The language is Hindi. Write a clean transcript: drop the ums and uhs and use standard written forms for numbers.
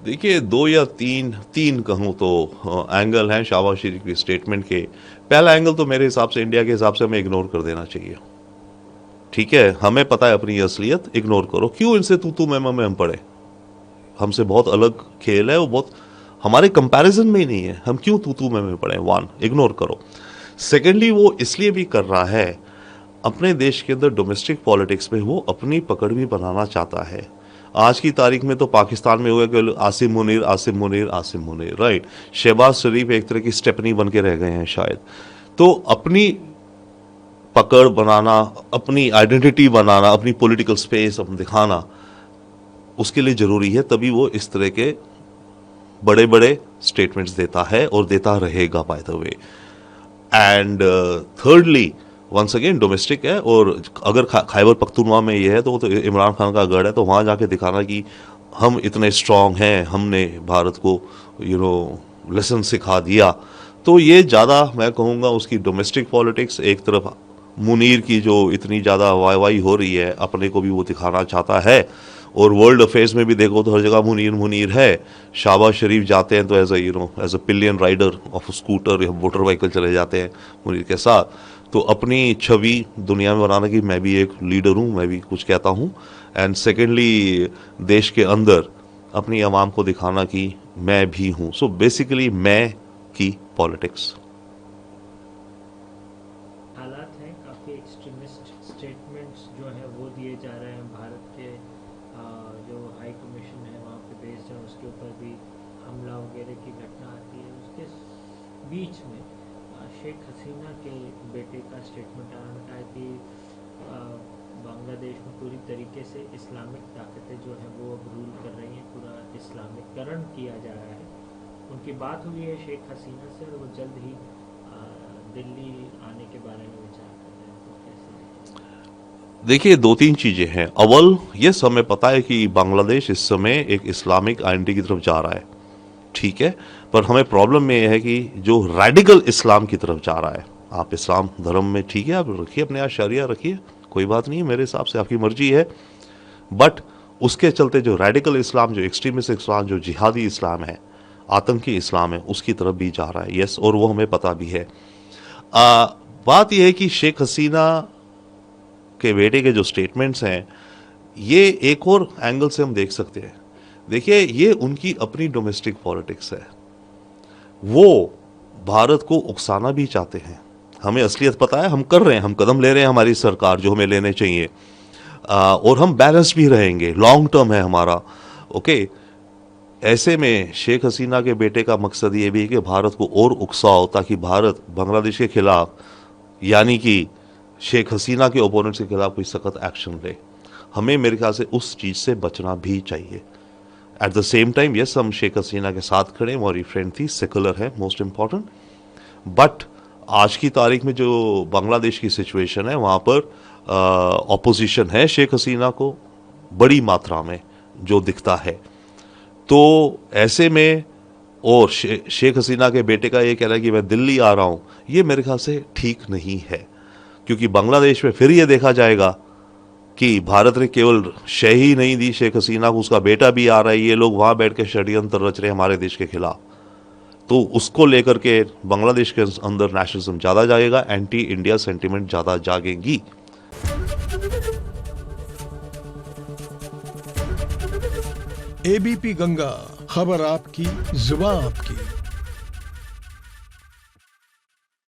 देखिए, दो या तीन तीन कहूँ तो एंगल हैं शहबाज शरीफ की स्टेटमेंट के। पहला एंगल तो मेरे हिसाब से इंडिया के हिसाब से हमें इग्नोर कर देना चाहिए। ठीक है, हमें पता है अपनी असलियत, इग्नोर करो। क्यों इनसे तू तू मैं हम पड़े? हमसे बहुत अलग खेल है, वो बहुत हमारे कंपैरिजन में ही नहीं है, हम क्यों तू मैं पड़े? वन, इग्नोर करो। सेकेंडली, वो इसलिए भी कर रहा है, अपने देश के अंदर डोमेस्टिक पॉलिटिक्स में वो अपनी पकड़ भी बनाना चाहता है। आज की तारीख में तो पाकिस्तान में हुआ कि आसिम मुनीर आसिम मुनीर आसिम मुनीर, राइट। शहबाज शरीफ एक तरह की स्टेपनी बन के रह गए हैं शायद। तो अपनी पकड़ बनाना, अपनी आइडेंटिटी बनाना, अपनी पॉलिटिकल स्पेस अपना दिखाना, उसके लिए जरूरी है, तभी वो इस तरह के बड़े बड़े स्टेटमेंट्स देता है और देता रहेगा, by the way. And thirdly, once again domestic है, और अगर खैबर पख्तूनवा में ये है तो वो तो इमरान खान का गढ़ है, तो वहाँ जाके दिखाना कि हम इतने स्ट्रांग हैं, हमने भारत को लेसन सिखा दिया। तो ये ज़्यादा मैं कहूँगा उसकी डोमेस्टिक पॉलिटिक्स, एक तरफ मुनीर की जो इतनी ज़्यादा वाहवाही हो रही है, अपने को भी वो दिखाना चाहता है, और वर्ल्ड अफेयर्स में भी देखो तो हर जगह मुनीर मुनीर है। शहबाज शरीफ जाते हैं तो as a pillion rider of scooter या मोटर व्हीकल चले जाते हैं मुनीर के साथ। तो अपनी छवि दुनिया में बनाना कि मैं भी एक लीडर हूँ, मैं भी कुछ कहता हूँ। एंड सेकेंडली, देश के अंदर अपनी आवाम को दिखाना कि मैं भी हूँ। सो बेसिकली मैं की पॉलिटिक्स। हालात हैं, काफ़ी एक्सट्रीमिस्ट स्टेटमेंट्स जो हैं वो दिए जा रहे हैं। भारत के जो हाई कमीशन है वहाँ पे बेस्ड है, उसके ऊपर भी हमला वगैरह की घटना आती है। उसके बीच में शेख हसीना के बेटे का स्टेटमेंट आना है कि बांग्लादेश में पूरी तरीके से इस्लामिक ताकतें जो हैं वो अब रूल कर रही हैं, पूरा इस्लामिकरण किया जा रहा है। उनकी बात हुई है शेख हसीना से, और वो जल्द ही दिल्ली आने के बारे में विचार कर रहे हैं। तो कैसे? देखिए, दो तीन चीजें हैं। अव्वल, ये हमें पता है कि बांग्लादेश इस समय एक इस्लामिक आइडेंटिटी की तरफ जा रहा है, ठीक है। पर हमें प्रॉब्लम में यह है कि जो रेडिकल इस्लाम की तरफ जा रहा है, आप इस्लाम धर्म में ठीक है, आप रखिए अपने यहाँ शरिया रखिए, कोई बात नहीं है, मेरे हिसाब से आपकी मर्जी है। बट उसके चलते जो रेडिकल इस्लाम, जो एक्सट्रीमिस्ट इस्लाम, जो जिहादी इस्लाम है, आतंकी इस्लाम है, उसकी तरफ भी जा रहा है। यस, और वो हमें पता भी है। आ, बात यह है कि शेख हसीना के बेटे के जो स्टेटमेंट्स हैं, ये एक और एंगल से हम देख सकते हैं। देखिए, ये उनकी अपनी डोमेस्टिक पॉलिटिक्स है। वो भारत को उकसाना भी चाहते हैं। हमें असलियत पता है, हम कर रहे हैं, हम कदम ले रहे हैं, हमारी सरकार जो हमें लेने चाहिए। और हम बैलेंस भी रहेंगे, लॉन्ग टर्म है हमारा। ओके, ऐसे में शेख हसीना के बेटे का मकसद ये भी है कि भारत को और उकसाओ, ताकि भारत बांग्लादेश के खिलाफ, यानी कि शेख हसीना के ओपोनेंट्स के खिलाफ कोई सख्त एक्शन ले। हमें मेरे ख्याल से उस चीज़ से बचना भी चाहिए। At the same time, yes, हम शेख हसीना के साथ खड़े, हमारी फ्रेंड थी, सेकुलर है, मोस्ट इंपॉर्टेंट। बट आज की तारीख में जो बांग्लादेश की सिचुएशन है, वहाँ पर ऑपोजिशन है शेख हसीना को बड़ी मात्रा में जो दिखता है। तो ऐसे में, और शेख हसीना के बेटे का ये कहना है कि मैं दिल्ली आ रहा हूँ, ये मेरे ख्याल से ठीक नहीं है। क्योंकि बांग्लादेश में फिर ये देखा जाएगा कि भारत ने केवल शह ही नहीं दी शेख हसीना को, उसका बेटा भी आ रहा है, ये लोग वहाँ बैठ के षड्यंत्र रच रहे हैं हमारे देश के खिलाफ। तो उसको लेकर के बांग्लादेश के अंदर नेशनलिज्म ज़्यादा जाएगा, एंटी इंडिया सेंटिमेंट ज़्यादा जागेगी। एबीपी गंगा, खबर आपकी, जुबान आपकी।